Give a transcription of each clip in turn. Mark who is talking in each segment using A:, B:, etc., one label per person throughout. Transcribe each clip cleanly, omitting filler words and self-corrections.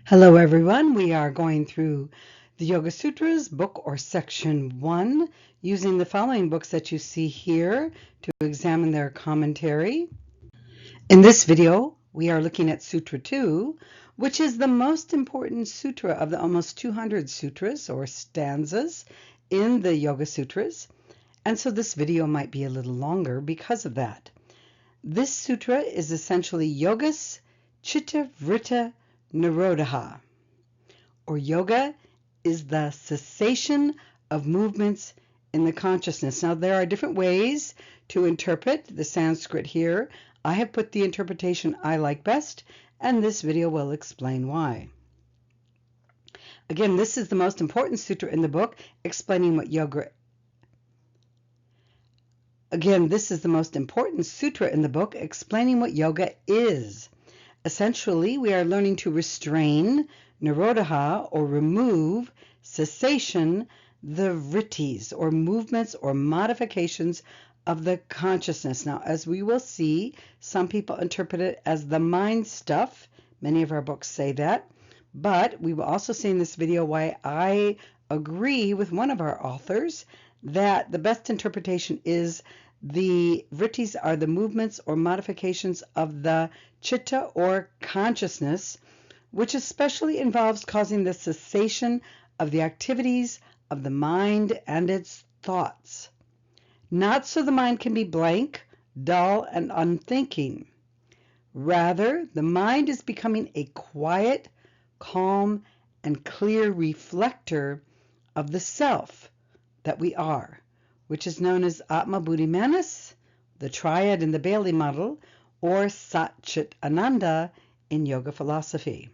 A: Hello everyone, we are going through the Yoga Sutras, book or section 1, using the following books that you see here to examine their commentary. In this video, we are looking at Sutra 2, which is the most important sutra of the almost 200 sutras or stanzas in the Yoga Sutras, and so this video might be a little longer because of that. This sutra is essentially Yogas Chitta Vritta Nirodha, or yoga is the cessation of movements in the consciousness. Now, there are different ways to interpret the Sanskrit here. I have put the interpretation I like best, and this video will explain why. Again, this is the most important sutra in the book, explaining what yoga. Again, this is the most important sutra in the book, explaining what yoga is. Essentially, we are learning to restrain, nirodha, or remove, cessation, the vrittis, or movements or modifications of the consciousness. Now, as we will see, some people interpret it as the mind stuff. Many of our books say that. But we will also see in this video why I agree with one of our authors that the best interpretation is the vrittis are the movements or modifications of the chitta or consciousness, which especially involves causing the cessation of the activities of the mind and its thoughts. Not so the mind can be blank, dull, and unthinking. Rather, the mind is becoming a quiet, calm, and clear reflector of the self that we are, which is known as Atma Buddhi Manas, the triad in the Bailey model, or Sat Chit Ananda in yoga philosophy.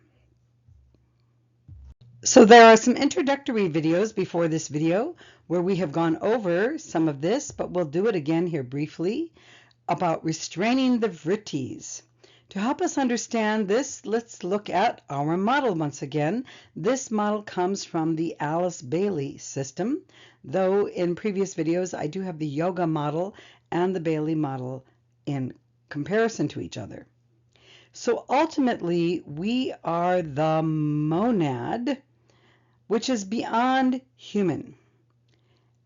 A: So there are some introductory videos before this video where we have gone over some of this, but we'll do it again here briefly, about restraining the vrittis. To help us understand this, let's look at our model once again. This model comes from the Alice Bailey system, though in previous videos I do have the yoga model and the Bailey model in comparison to each other. So ultimately, we are the monad, which is beyond human.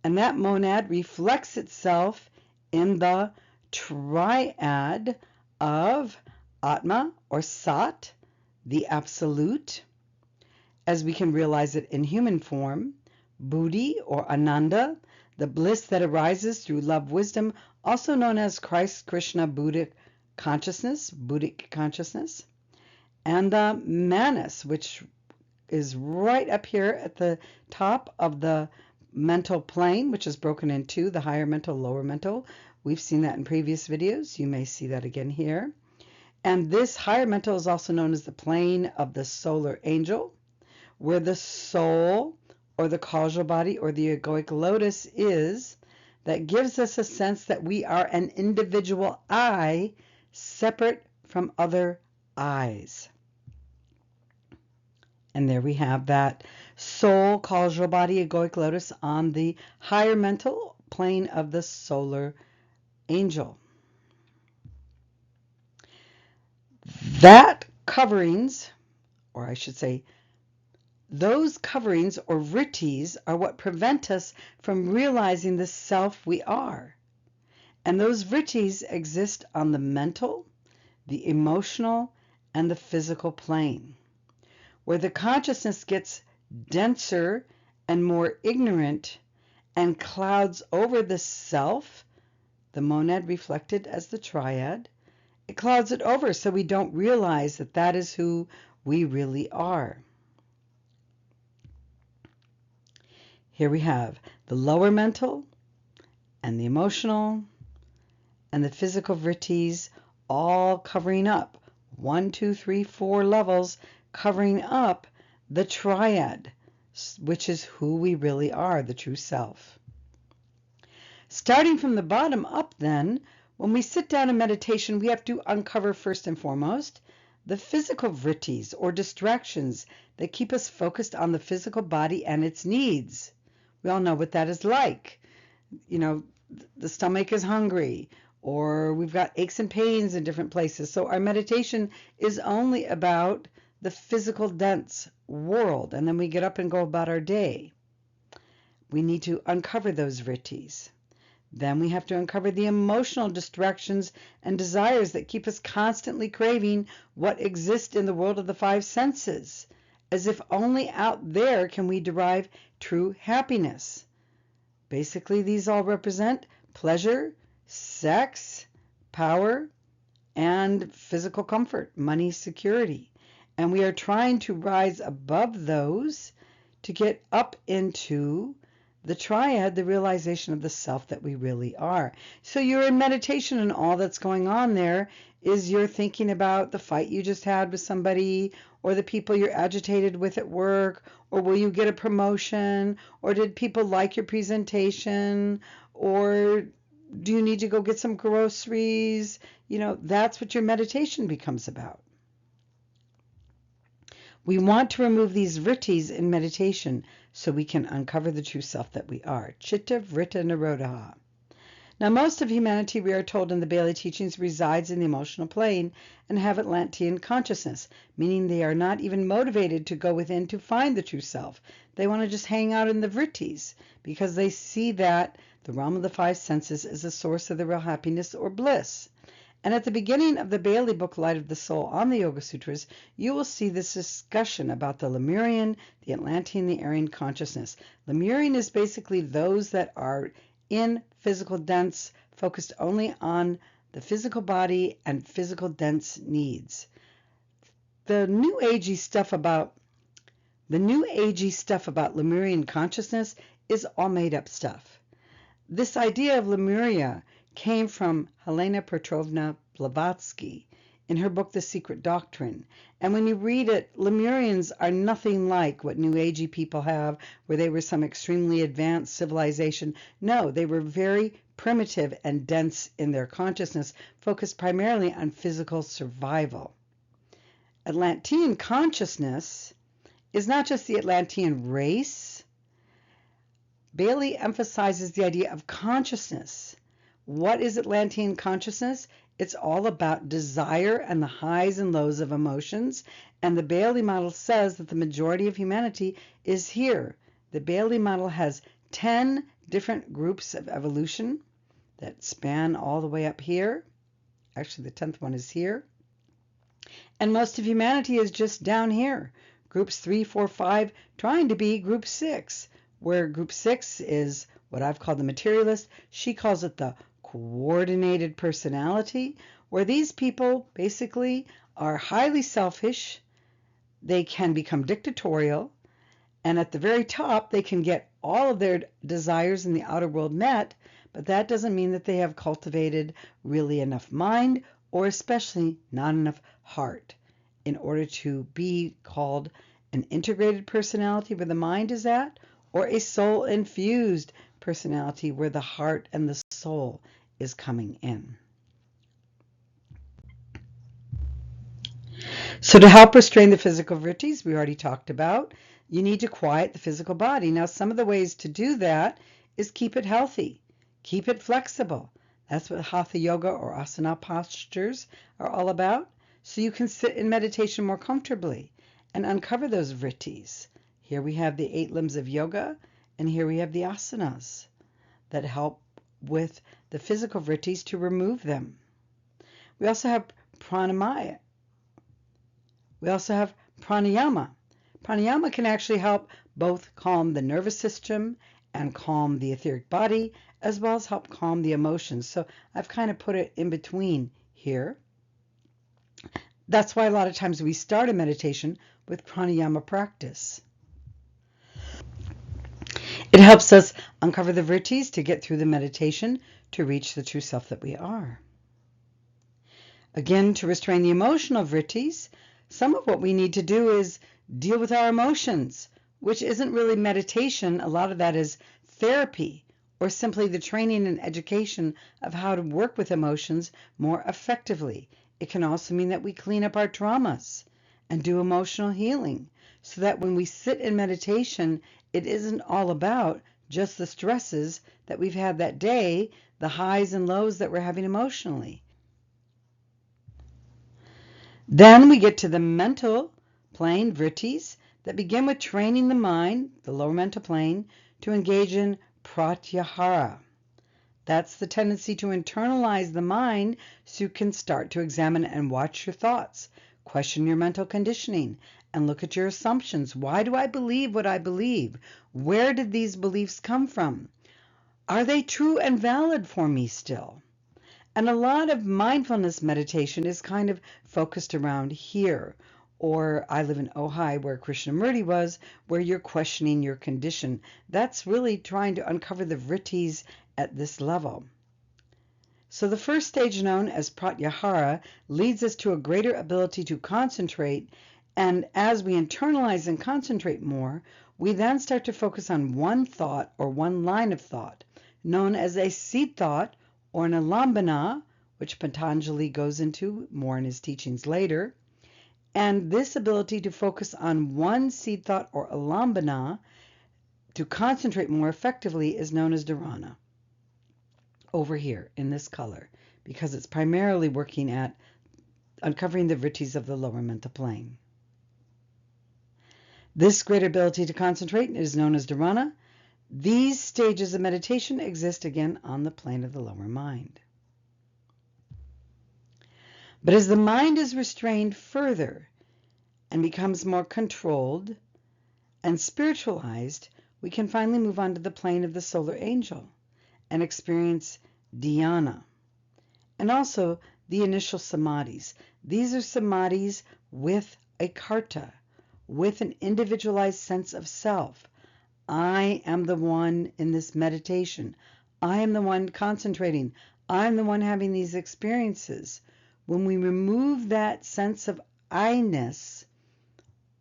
A: And that monad reflects itself in the triad of Atma or Sat, the Absolute, as we can realize it in human form, Buddhi or Ananda, the bliss that arises through love wisdom, also known as Christ, Krishna, Buddhic consciousness, and the Manas, which is right up here at the top of the mental plane, which is broken in two, the higher mental, lower mental. We've seen that in previous videos. You may see that again here. And this higher mental is also known as the plane of the solar angel, where the soul or the causal body or the egoic lotus is, that gives us a sense that we are an individual I separate from other I's. And there we have that soul, causal body, egoic lotus on the higher mental plane of the solar angel. That coverings, or I should say, those coverings or vrittis are what prevent us from realizing the self we are. And those vrittis exist on the mental, the emotional, and the physical plane. Where the consciousness gets denser and more ignorant and clouds over the self, the monad reflected as the triad, it clouds it over so we don't realize that that is who we really are. Here we have the lower mental and the emotional and the physical vrittis all covering up 1, 2, 3, 4 levels, covering up the triad, which is who we really are, the true self. Starting from the bottom up then, when we sit down in meditation, we have to uncover first and foremost the physical vrittis or distractions that keep us focused on the physical body and its needs. We all know what that is like. You know, the stomach is hungry, or we've got aches and pains in different places. So our meditation is only about the physical dense world, and then we get up and go about our day. We need to uncover those vrittis. Then we have to uncover the emotional distractions and desires that keep us constantly craving what exists in the world of the five senses, as if only out there can we derive true happiness. Basically, these all represent pleasure, sex, power, and physical comfort, money, security. And we are trying to rise above those to get up into the triad, the realization of the self that we really are. So you're in meditation, and all that's going on there is you're thinking about the fight you just had with somebody, or the people you're agitated with at work, or will you get a promotion, or did people like your presentation, or do you need to go get some groceries? That's what your meditation becomes about. We want to remove these vrittis in meditation so we can uncover the true self that we are. Chitta Vritta Nirodha. Now, most of humanity, we are told in the Bailey teachings, resides in the emotional plane and have Atlantean consciousness, meaning they are not even motivated to go within to find the true self. They want to just hang out in the vrittis because they see that the realm of the five senses is the source of the real happiness or bliss. And at the beginning of the Bailey book, Light of the Soul, on the Yoga Sutras, you will see this discussion about the Lemurian, the Atlantean, the Aryan consciousness. Lemurian is basically those that are in physical dense, focused only on the physical body and physical dense needs. The new agey stuff about Lemurian consciousness is all made up stuff. This idea of Lemuria came from Helena Petrovna Blavatsky in her book The Secret Doctrine. And when you read it, Lemurians are nothing like what New Agey people have, where they were some extremely advanced civilization. No, they were very primitive and dense in their consciousness, focused primarily on physical survival. Atlantean consciousness is not just the Atlantean race. Bailey emphasizes the idea of consciousness. What is Atlantean consciousness? It's all about desire and the highs and lows of emotions. And the Bailey model says that the majority of humanity is here. The Bailey model has 10 different groups of evolution that span all the way up here. Actually, the 10th one is here. And most of humanity is just down here. Groups 3, 4, 5, trying to be group 6, where group 6 is what I've called the materialist. She calls it the coordinated personality, where these people basically are highly selfish. They can become dictatorial, and at the very top they can get all of their desires in the outer world met, but that doesn't mean that they have cultivated really enough mind, or especially not enough heart, in order to be called an integrated personality where the mind is at, or a soul infused personality where the heart and the soul is coming in. So to help restrain the physical vrittis, we already talked about, you need to quiet the physical body. Now, some of the ways to do that is keep it healthy, keep it flexible. That's what Hatha yoga or asana postures are all about. So you can sit in meditation more comfortably and uncover those vrittis. Here we have the 8 limbs of yoga, and here we have the asanas that help with the physical vrittis to remove them. We also have pranayama. Pranayama can actually help both calm the nervous system and calm the etheric body, as well as help calm the emotions. So I've kind of put it in between here. That's why a lot of times we start a meditation with pranayama practice. It helps us uncover the vrittis to get through the meditation to reach the true self that we are. Again, to restrain the emotional vrittis, some of what we need to do is deal with our emotions, which isn't really meditation. A lot of that is therapy, or simply the training and education of how to work with emotions more effectively. It can also mean that we clean up our traumas and do emotional healing, so that when we sit in meditation, it isn't all about just the stresses that we've had that day, the highs and lows that we're having emotionally. Then we get to the mental plane, vrittis, that begin with training the mind, the lower mental plane, to engage in pratyahara. That's the tendency to internalize the mind so you can start to examine and watch your thoughts, question your mental conditioning, and look at your assumptions. Why do I believe what I believe? Where did these beliefs come from? Are they true and valid for me still? And a lot of mindfulness meditation is kind of focused around here. Or I live in Ojai, where Krishnamurti was, where you're questioning your condition. That's really trying to uncover the vrittis at this level. So the first stage, known as pratyahara, leads us to a greater ability to concentrate, and as we internalize and concentrate more, we then start to focus on one thought or one line of thought, known as a seed thought or an alambana, which Patanjali goes into more in his teachings later. And this ability to focus on one seed thought or alambana to concentrate more effectively is known as dharana, over here in this color, because it's primarily working at uncovering the vrittis of the lower mental plane. This greater ability to concentrate is known as dharana. These stages of meditation exist again on the plane of the lower mind. But as the mind is restrained further and becomes more controlled and spiritualized, we can finally move on to the plane of the solar angel and experience dhyana, and also the initial samadhis. These are samadhis with a karta, with an individualized sense of self. I am the one in this meditation. I am the one concentrating. I'm the one having these experiences. When we remove that sense of I-ness,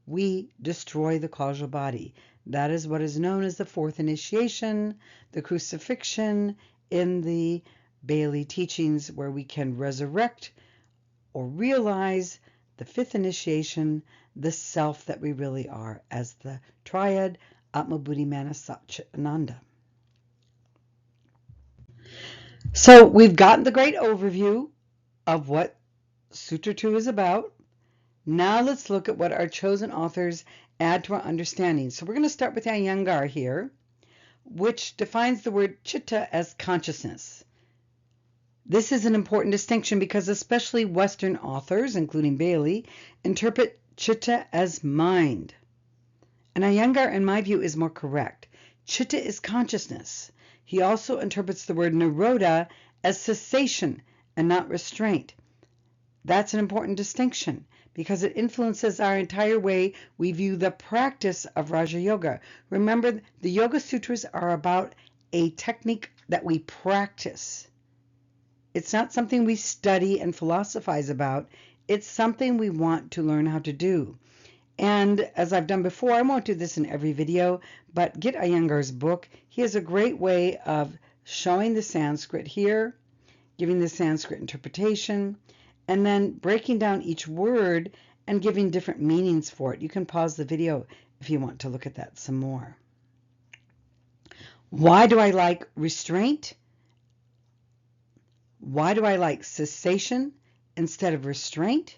A: we destroy the causal body. That is what is known as the fourth initiation, the crucifixion in the Bailey teachings, where we can resurrect or realize the fifth initiation, the self that we really are, as the triad Atma Buddhi Mana Sat Ananda. So we've gotten the great overview of what Sutra 2 is about. Now let's look at what our chosen authors add to our understanding. So we're going to start with Iyengar here, which defines the word chitta as consciousness. This is an important distinction because especially Western authors, including Bailey, interpret chitta as mind. And Iyengar, in my view, is more correct. Chitta is consciousness. He also interprets the word nirodha as cessation and not restraint. That's an important distinction because it influences our entire way we view the practice of Raja Yoga. Remember, the Yoga Sutras are about a technique that we practice. It's not something we study and philosophize about. It's something we want to learn how to do. And as I've done before, I won't do this in every video, but get Iyengar's book. He has a great way of showing the Sanskrit here, giving the Sanskrit interpretation, and then breaking down each word and giving different meanings for it. You can pause the video if you want to look at that some more. Why do I like restraint? Why do I like cessation instead of restraint?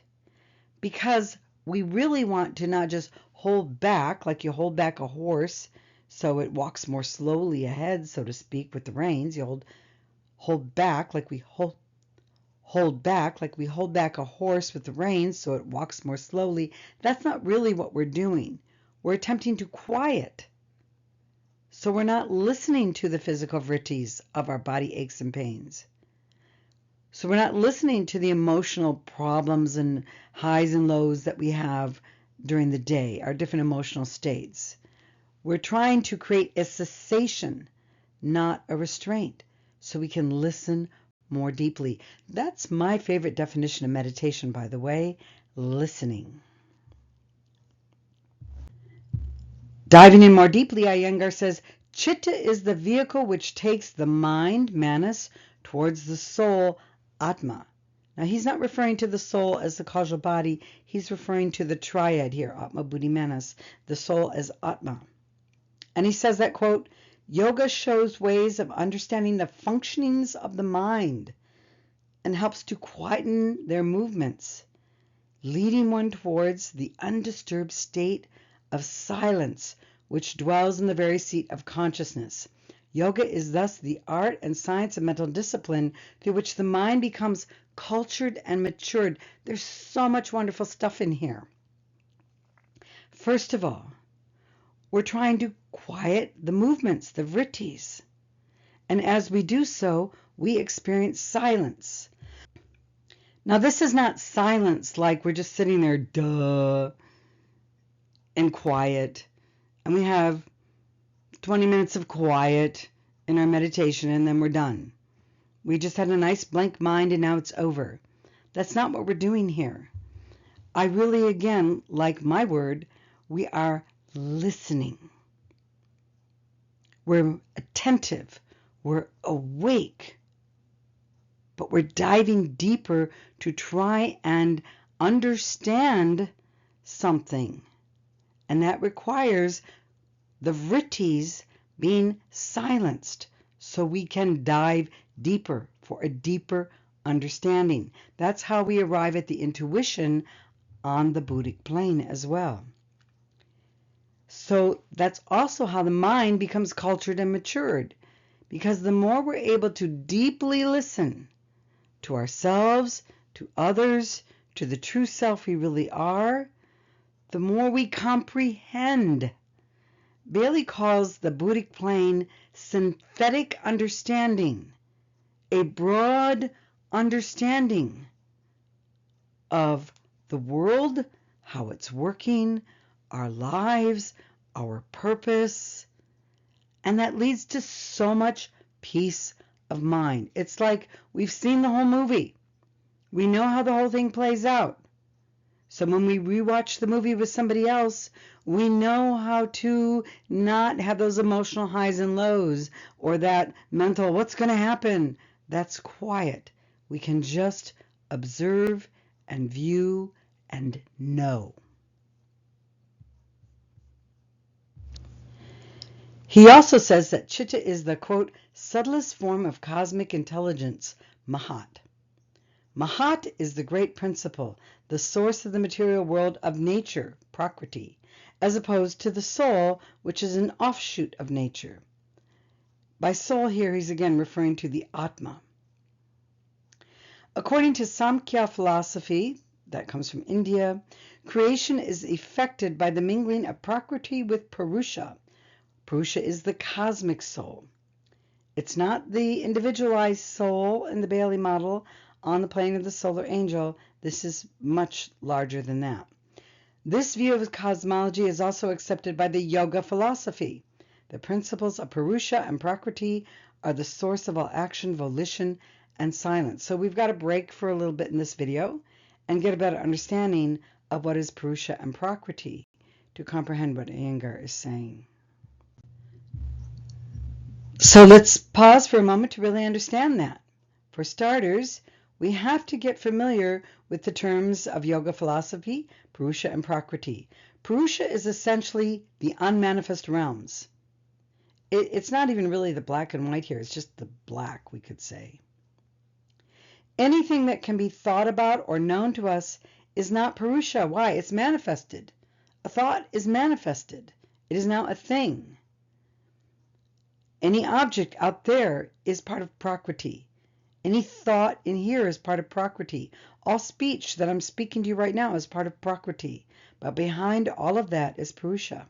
A: Because we really want to not just hold back like you hold back a horse so it walks more slowly ahead, so to speak, with the reins. You hold back like we hold back a horse with the reins so it walks more slowly. That's not really what we're doing. We're attempting to quiet. So we're not listening to the physical vrittis of our body aches and pains. So we're not listening to the emotional problems and highs and lows that we have during the day, our different emotional states. We're trying to create a cessation, not a restraint, so we can listen more deeply. That's my favorite definition of meditation, by the way, listening. Diving in more deeply, Iyengar says, Chitta is the vehicle which takes the mind, manas, towards the soul, Atma. Now, he's not referring to the soul as the causal body. He's referring to the triad here, Atma, Buddhi, Manas, the soul as Atma. And he says that, quote, Yoga shows ways of understanding the functionings of the mind and helps to quieten their movements. leading one towards the undisturbed state of silence which dwells in the very seat of consciousness. Yoga is thus the art and science of mental discipline through which the mind becomes cultured and matured. There's so much wonderful stuff in here. First of all, we're trying to quiet the movements, the vrittis. And as we do so, we experience silence. Now, this is not silence like we're just sitting there, duh, and quiet. And we have 20 minutes of quiet in our meditation and then we're done. We just had a nice blank mind and now it's over. That's not what we're doing here. I really, again, like my word, we are listening. We're attentive. We're awake. But we're diving deeper to try and understand something. And that requires the vrittis being silenced so we can dive deeper for a deeper understanding. That's how we arrive at the intuition on the Buddhic plane as well. So that's also how the mind becomes cultured and matured, because the more we're able to deeply listen to ourselves, to others, to the true self we really are, the more we comprehend. Bailey calls the Buddhic plane synthetic understanding, a broad understanding of the world, how it's working, our lives, our purpose, and that leads to so much peace of mind. It's like we've seen the whole movie. We know how the whole thing plays out. So when we rewatch the movie with somebody else, we know how to not have those emotional highs and lows or that mental, what's going to happen? That's quiet. We can just observe and view and know. He also says that Chitta is the, quote, subtlest form of cosmic intelligence, Mahat. Mahat is the great principle, the source of the material world of nature, Prakriti, as opposed to the soul, which is an offshoot of nature. By soul here, he's again referring to the Atma. According to Samkhya philosophy, that comes from India, creation is effected by the mingling of Prakriti with Purusha. Purusha is the cosmic soul. It's not the individualized soul in the Bailey model on the plane of the solar angel. This is much larger than that. This view of cosmology is also accepted by the yoga philosophy. The principles of Purusha and Prakriti are the source of all action, volition, and silence. So we've got to break for a little bit in this video and get a better understanding of what is Purusha and Prakriti to comprehend what Iyengar is saying. So let's pause for a moment to really understand that. For starters, we have to get familiar with the terms of yoga philosophy, Purusha and Prakriti. Purusha is essentially the unmanifest realms. It's not even really the black and white here, it's just the black, we could say. Anything that can be thought about or known to us is not Purusha. Why? It's manifested. A thought is manifested. It is now a thing. Any object out there is part of Prakriti. Any thought in here is part of Prakriti. All speech that I'm speaking to you right now is part of Prakriti. But behind all of that is Purusha.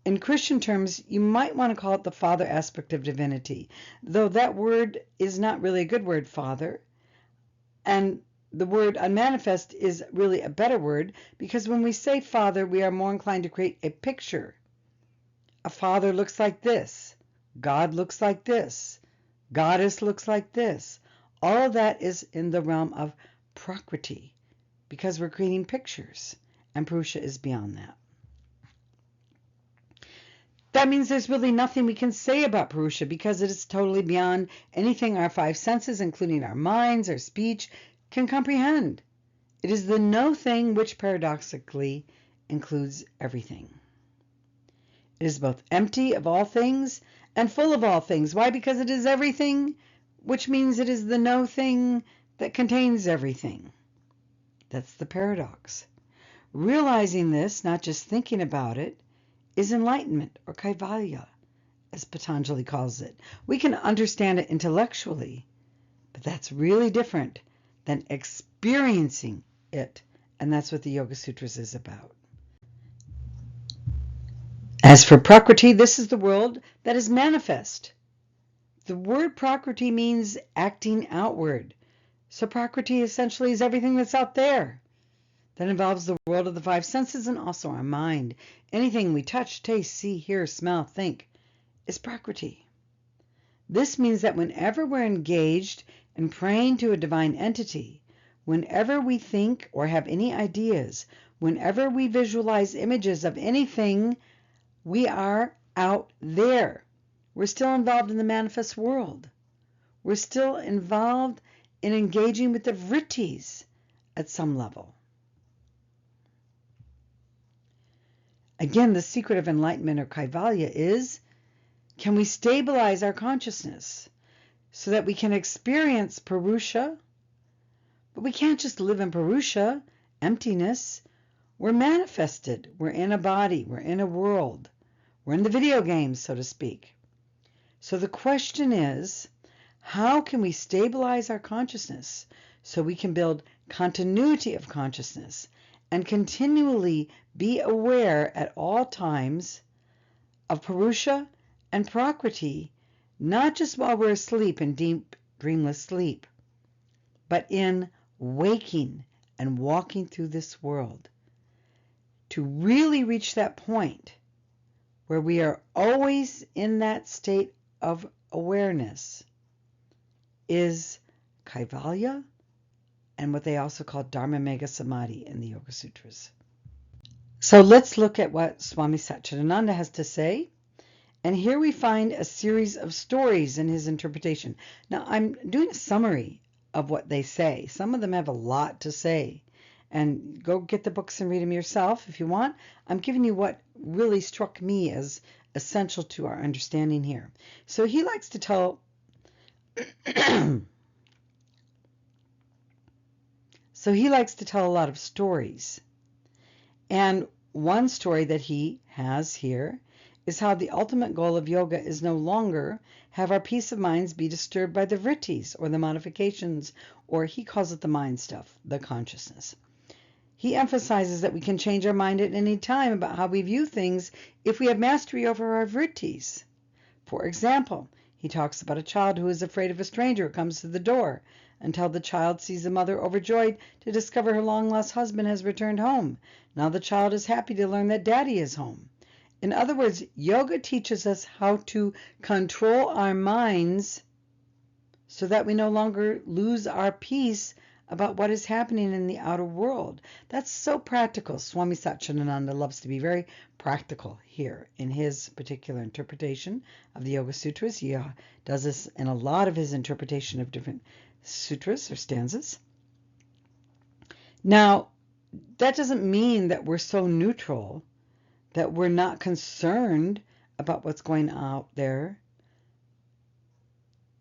A: In Christian terms, you might want to call it the father aspect of divinity, though that word is not really a good word, father. And the word unmanifest is really a better word, because when we say father, we are more inclined to create a picture. A father looks like this. God looks like this. Goddess looks like this. All of that is in the realm of Prakriti, because we're creating pictures, and Purusha is beyond that. That means there's really nothing we can say about Purusha, because it is totally beyond anything our five senses, including our minds, our speech, can comprehend. It is the no thing which paradoxically includes everything. It is both empty of all things and full of all things. Why? Because it is everything, which means it is the no thing that contains everything. That's the paradox. Realizing this, not just thinking about it, is enlightenment, or kaivalya, as Patanjali calls it. We can understand it intellectually, but that's really different than experiencing it, and that's what the Yoga Sutras is about. As for Prakriti, this is the world that is manifest. The word Prakriti means acting outward. So Prakriti essentially is everything that's out there. That involves the world of the five senses and also our mind. Anything we touch, taste, see, hear, smell, think is Prakriti. This means that whenever we're engaged in praying to a divine entity, whenever we think or have any ideas, whenever we visualize images of anything, we are out there. We're still involved in the manifest world. We're still involved in engaging with the vrittis at some level. Again, the secret of enlightenment or kaivalya is, can we stabilize our consciousness so that we can experience Purusha? But we can't just live in Purusha, emptiness. We're manifested. We're in a body. We're in a world. We're in the video games, so to speak. So the question is, how can we stabilize our consciousness so we can build continuity of consciousness and continually be aware at all times of Purusha and Prakriti, not just while we're asleep in deep, dreamless sleep, but in waking and walking through this world. To really reach that point where we are always in that state of awareness is kaivalya and what they also call Dharma Mega Samadhi in the Yoga Sutras. So let's look at what Swami Satchidananda has to say. And here we find a series of stories in his interpretation. Now, I'm doing a summary of what they say. Some of them have a lot to say. And go get the books and read them yourself if you want. I'm giving you what really struck me as essential to our understanding here. So he likes to tell a lot of stories. And one story that he has here is how the ultimate goal of yoga is no longer have our peace of minds be disturbed by the vrittis or the modifications, or he calls it the mind stuff, the consciousness. He emphasizes that we can change our mind at any time about how we view things if we have mastery over our vrittis. For example, he talks about a child who is afraid of a stranger who comes to the door until the child sees a mother overjoyed to discover her long-lost husband has returned home. Now the child is happy to learn that daddy is home. In other words, yoga teaches us how to control our minds so that we no longer lose our peace about what is happening in the outer world. That's so practical. Swami Satchidananda loves to be very practical here in his particular interpretation of the Yoga Sutras. He does this in a lot of his interpretation of different sutras or stanzas. Now, that doesn't mean that we're so neutral that we're not concerned about what's going on out there,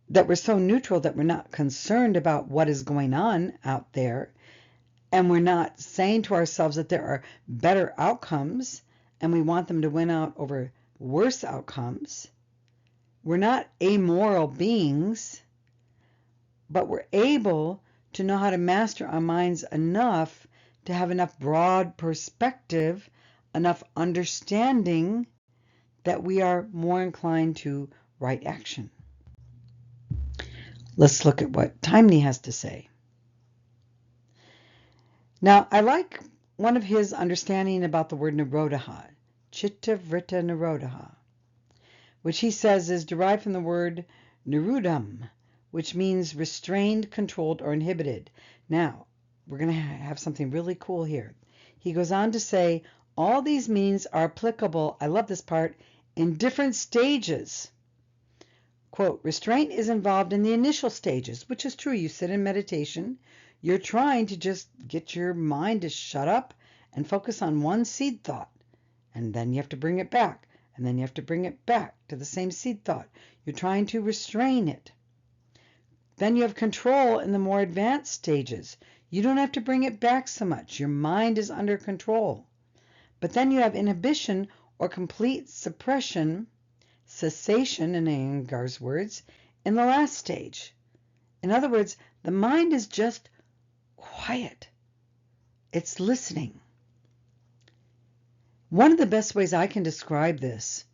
A: that we're so neutral that we're not concerned about what is going on out there, and we're not saying to ourselves that there are better outcomes and we want them to win out over worse outcomes. We're not amoral beings, but we're able to know how to master our minds enough to have enough broad perspective, enough understanding that we are more inclined to right action. Let's look at what Taimni has to say. Now, I like one of his understanding about the word nirodha, chitta vritta nirodha, which he says is derived from the word nirudam, which means restrained, controlled, or inhibited. Now, we're going to have something really cool here. He goes on to say, all these meanings are applicable, I love this part, in different stages. Quote, restraint is involved in the initial stages, which is true. You sit in meditation, you're trying to just get your mind to shut up and focus on one seed thought. And then you have to bring it back. And then you have to bring it back to the same seed thought. You're trying to restrain it. Then you have control in the more advanced stages. You don't have to bring it back so much. Your mind is under control. But then you have inhibition or complete suppression, cessation in Iyengar's words, in the last stage. In other words, the mind is just quiet. It's listening. One of the best ways I can describe this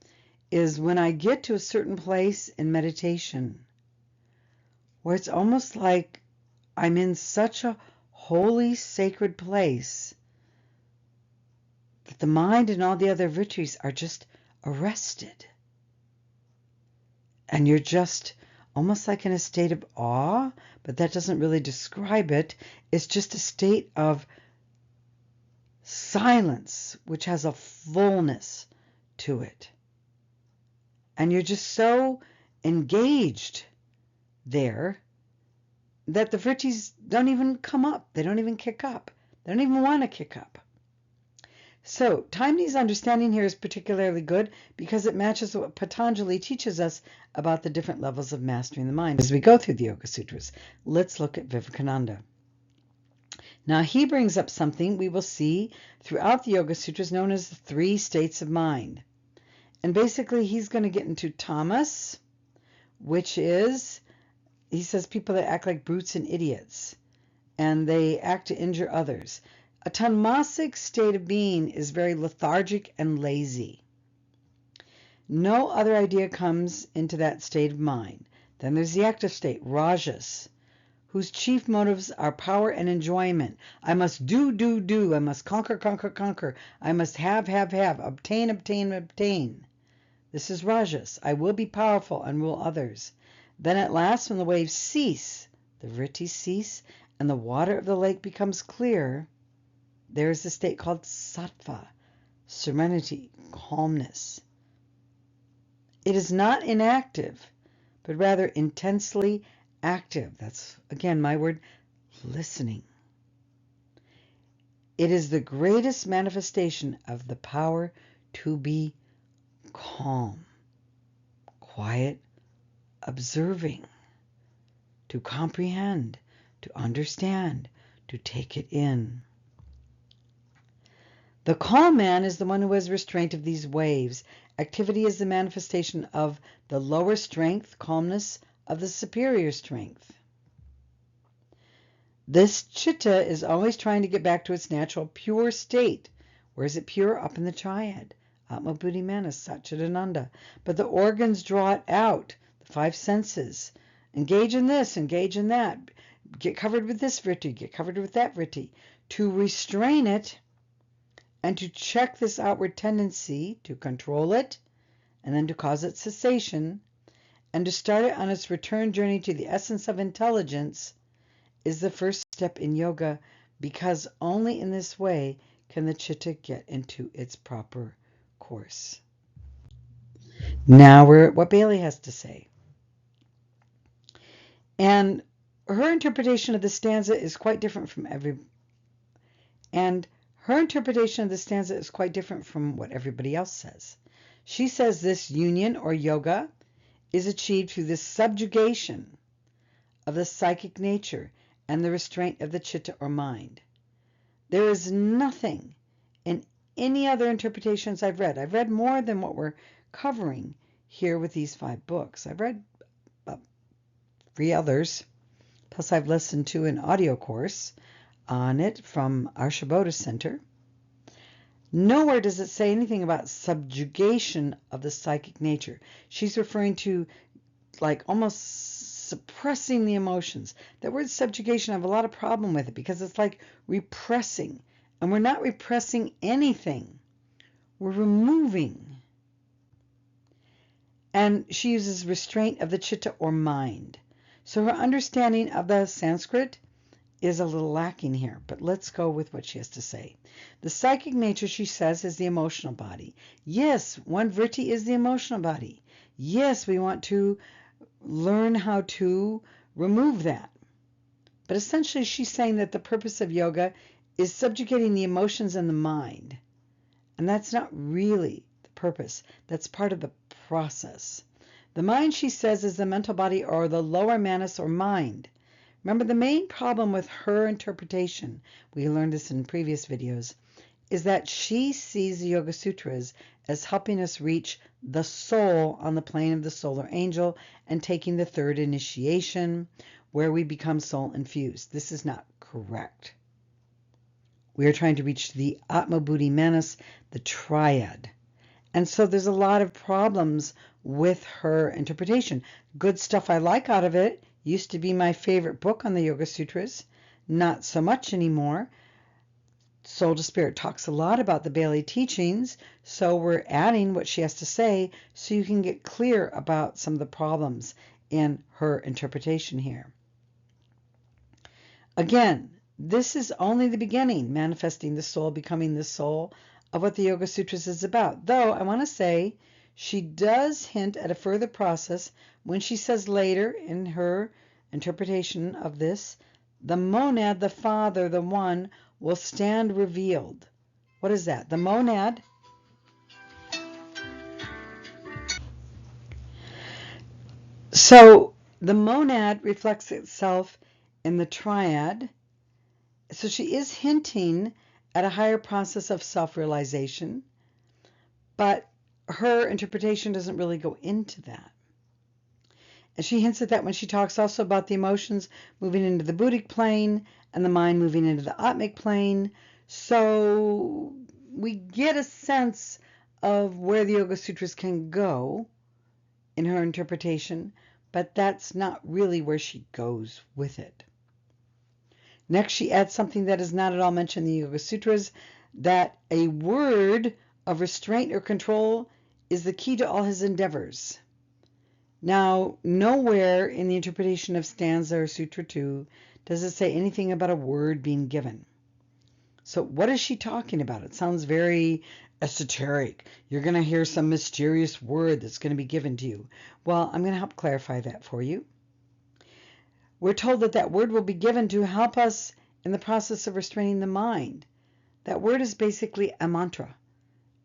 A: is when I get to a certain place in meditation where it's almost like I'm in such a holy, sacred place that the mind and all the other virtues are just arrested. And you're just almost like in a state of awe, but that doesn't really describe it. It's just a state of silence, which has a fullness to it. And you're just so engaged there that the virtues don't even come up. They don't even kick up. They don't even want to kick up. So Taimni's understanding here is particularly good because it matches what Patanjali teaches us about the different levels of mastering the mind. As we go through the Yoga Sutras, let's look at Vivekananda. Now he brings up something we will see throughout the Yoga Sutras known as the 3 states of mind. And basically he's going to get into tamas, which is, he says, people that act like brutes and idiots, and they act to injure others. A tamasic state of being is very lethargic and lazy. No other idea comes into that state of mind. Then there's the active state, rajas, whose chief motives are power and enjoyment. I must do. I must conquer. I must have, obtain. This is rajas. I will be powerful and rule others. Then at last, when the waves cease, the vrittis cease, and the water of the lake becomes clear, there is a state called sattva, serenity, calmness. It is not inactive, but rather intensely active. That's, again, my word, listening. It is the greatest manifestation of the power to be calm, quiet, observing, to comprehend, to understand, to take it in. The calm man is the one who has restraint of these waves. Activity is the manifestation of the lower strength, calmness of the superior strength. This chitta is always trying to get back to its natural pure state. Where is it pure? Up in the triad. Atma Buddhi Manas, Satchidananda. But the organs draw it out. The 5 senses. Engage in this, engage in that. Get covered with this vritti, get covered with that vritti. To restrain it and to check this outward tendency, to control it, and then to cause its cessation, and to start it on its return journey to the essence of intelligence, is the first step in yoga, because only in this way can the chitta get into its proper course. Now we're at what Bailey has to say. And her interpretation of the stanza is quite different from what everybody else says. She says this union or yoga is achieved through the subjugation of the psychic nature and the restraint of the chitta or mind. There is nothing in any other interpretations I've read. I've read more than what we're covering here with these 5 books. I've read 3 others, plus I've listened to an audio course on it from our Shabota Center. Nowhere does it say anything about subjugation of the psychic nature. She's referring to like almost suppressing the emotions. That word subjugation, I have a lot of problem with it because it's like repressing. And we're not repressing anything. We're removing. And she uses restraint of the chitta or mind. So her understanding of the Sanskrit is a little lacking here, but let's go with what she has to say. The psychic nature, she says, is the emotional body. Yes, one vritti is the emotional body. Yes, we want to learn how to remove that. But essentially, she's saying that the purpose of yoga is subjugating the emotions and the mind. And that's not really the purpose. That's part of the process. The mind, she says, is the mental body or the lower manas or mind. Remember, the main problem with her interpretation, we learned this in previous videos, is that she sees the Yoga Sutras as helping us reach the soul on the plane of the solar angel and taking the third initiation, where we become soul infused. This is not correct. We are trying to reach the Atma Buddhi Manas, the triad. And so there's a lot of problems with her interpretation. Good stuff I like out of it. Used to be my favorite book on the Yoga Sutras. Not so much anymore. Soul to Spirit talks a lot about the Bailey teachings, so we're adding what she has to say so you can get clear about some of the problems in her interpretation here. Again, this is only the beginning, manifesting the soul, becoming the soul of what the Yoga Sutras is about. Though I want to say she does hint at a further process when she says later in her interpretation of this, the monad, the Father, the One, will stand revealed. What is that? The monad. So the monad reflects itself in the triad. So she is hinting at a higher process of self-realization, but her interpretation doesn't really go into that. And she hints at that when she talks also about the emotions moving into the Buddhic plane and the mind moving into the Atmic plane. So we get a sense of where the Yoga Sutras can go in her interpretation, but that's not really where she goes with it. Next, she adds something that is not at all mentioned in the Yoga Sutras, that a word of restraint or control is the key to all his endeavors. Now, nowhere in the interpretation of stanza or Sutra 2 does it say anything about a word being given. So what is she talking about? It sounds very esoteric. You're going to hear some mysterious word that's going to be given to you. Well, I'm going to help clarify that for you. We're told that that word will be given to help us in the process of restraining the mind. That word is basically a mantra,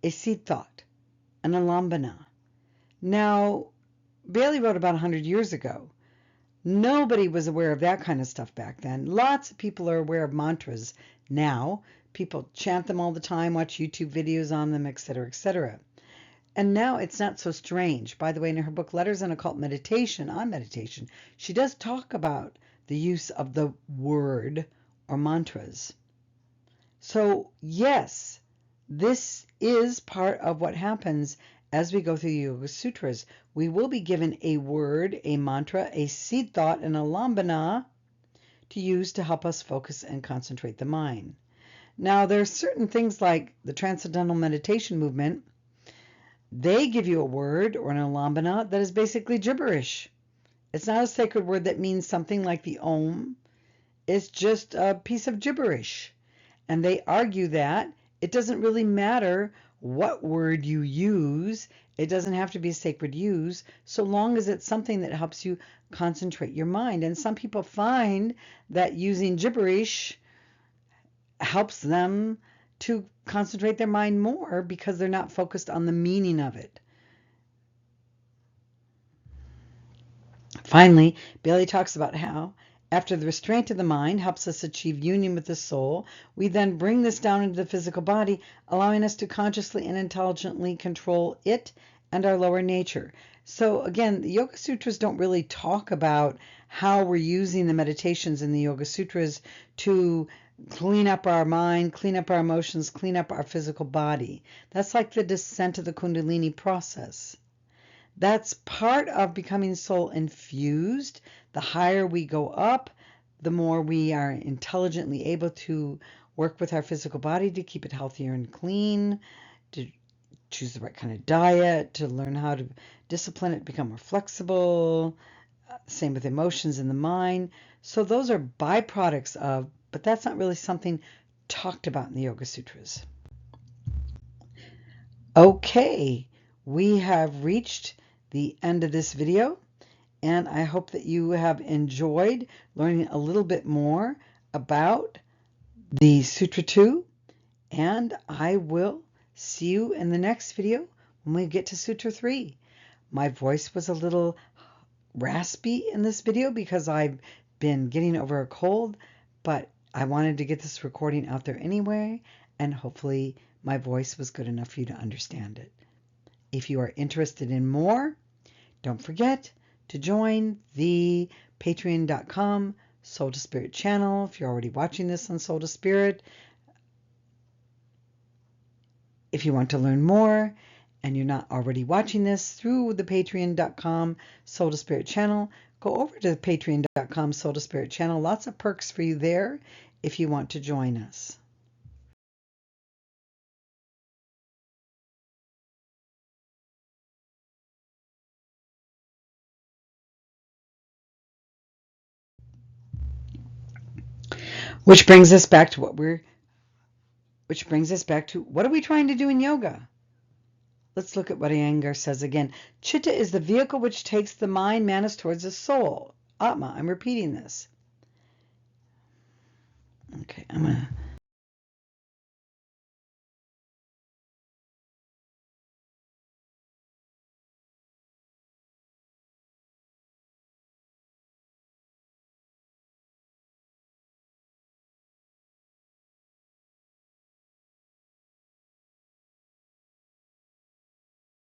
A: a seed thought, an alambana. Now, Bailey wrote about 100 years ago. Nobody was aware of that kind of stuff back then. Lots of people are aware of mantras now. People chant them all the time, watch YouTube videos on them, etc., etc. And now it's not so strange. By the way, in her book, Letters on Occult Meditation, on meditation, she does talk about the use of the word or mantras. So, yes, this is part of what happens as we go through the Yoga Sutras. We will be given a word, a mantra, a seed thought, an alambana to use to help us focus and concentrate the mind. Now, there are certain things like the Transcendental Meditation movement. They give you a word or an alambana that is basically gibberish. It's not a sacred word that means something like the Om. It's just a piece of gibberish. And they argue that it doesn't really matter what word you use. It doesn't have to be a sacred use, so long as it's something that helps you concentrate your mind. And some people find that using gibberish helps them to concentrate their mind more because they're not focused on the meaning of it. Finally, Bailey talks about how after the restraint of the mind helps us achieve union with the soul, we then bring this down into the physical body, allowing us to consciously and intelligently control it and our lower nature. So again, the Yoga Sutras don't really talk about how we're using the meditations in the Yoga Sutras to clean up our mind, clean up our emotions, clean up our physical body. That's like the descent of the Kundalini process. That's part of becoming soul infused. The higher we go up, the more we are intelligently able to work with our physical body to keep it healthier and clean, to choose the right kind of diet, to learn how to discipline it, become more flexible. Same with emotions in the mind. So those are byproducts of, but that's not really something talked about in the Yoga Sutras. Okay, we have reached the end of this video, and I hope that you have enjoyed learning a little bit more about the Sutra 2, and I will see you in the next video when we get to Sutra 3. My voice was a little raspy in this video because I've been getting over a cold, but I wanted to get this recording out there anyway, and hopefully my voice was good enough for you to understand it. If you are interested in more, don't forget to join the patreon.com Soul to Spirit channel. If you're already watching this on Soul to Spirit, if you want to learn more and you're not already watching this through the patreon.com Soul to Spirit channel, go over to the patreon.com Soul to Spirit channel. Lots of perks for you there if you want to join us. Which brings us back to what are we trying to do in yoga? Let's look at what Iyengar says again. Chitta is the vehicle which takes the mind, manas, towards the soul. Atma, I'm repeating this. Okay, I'm going to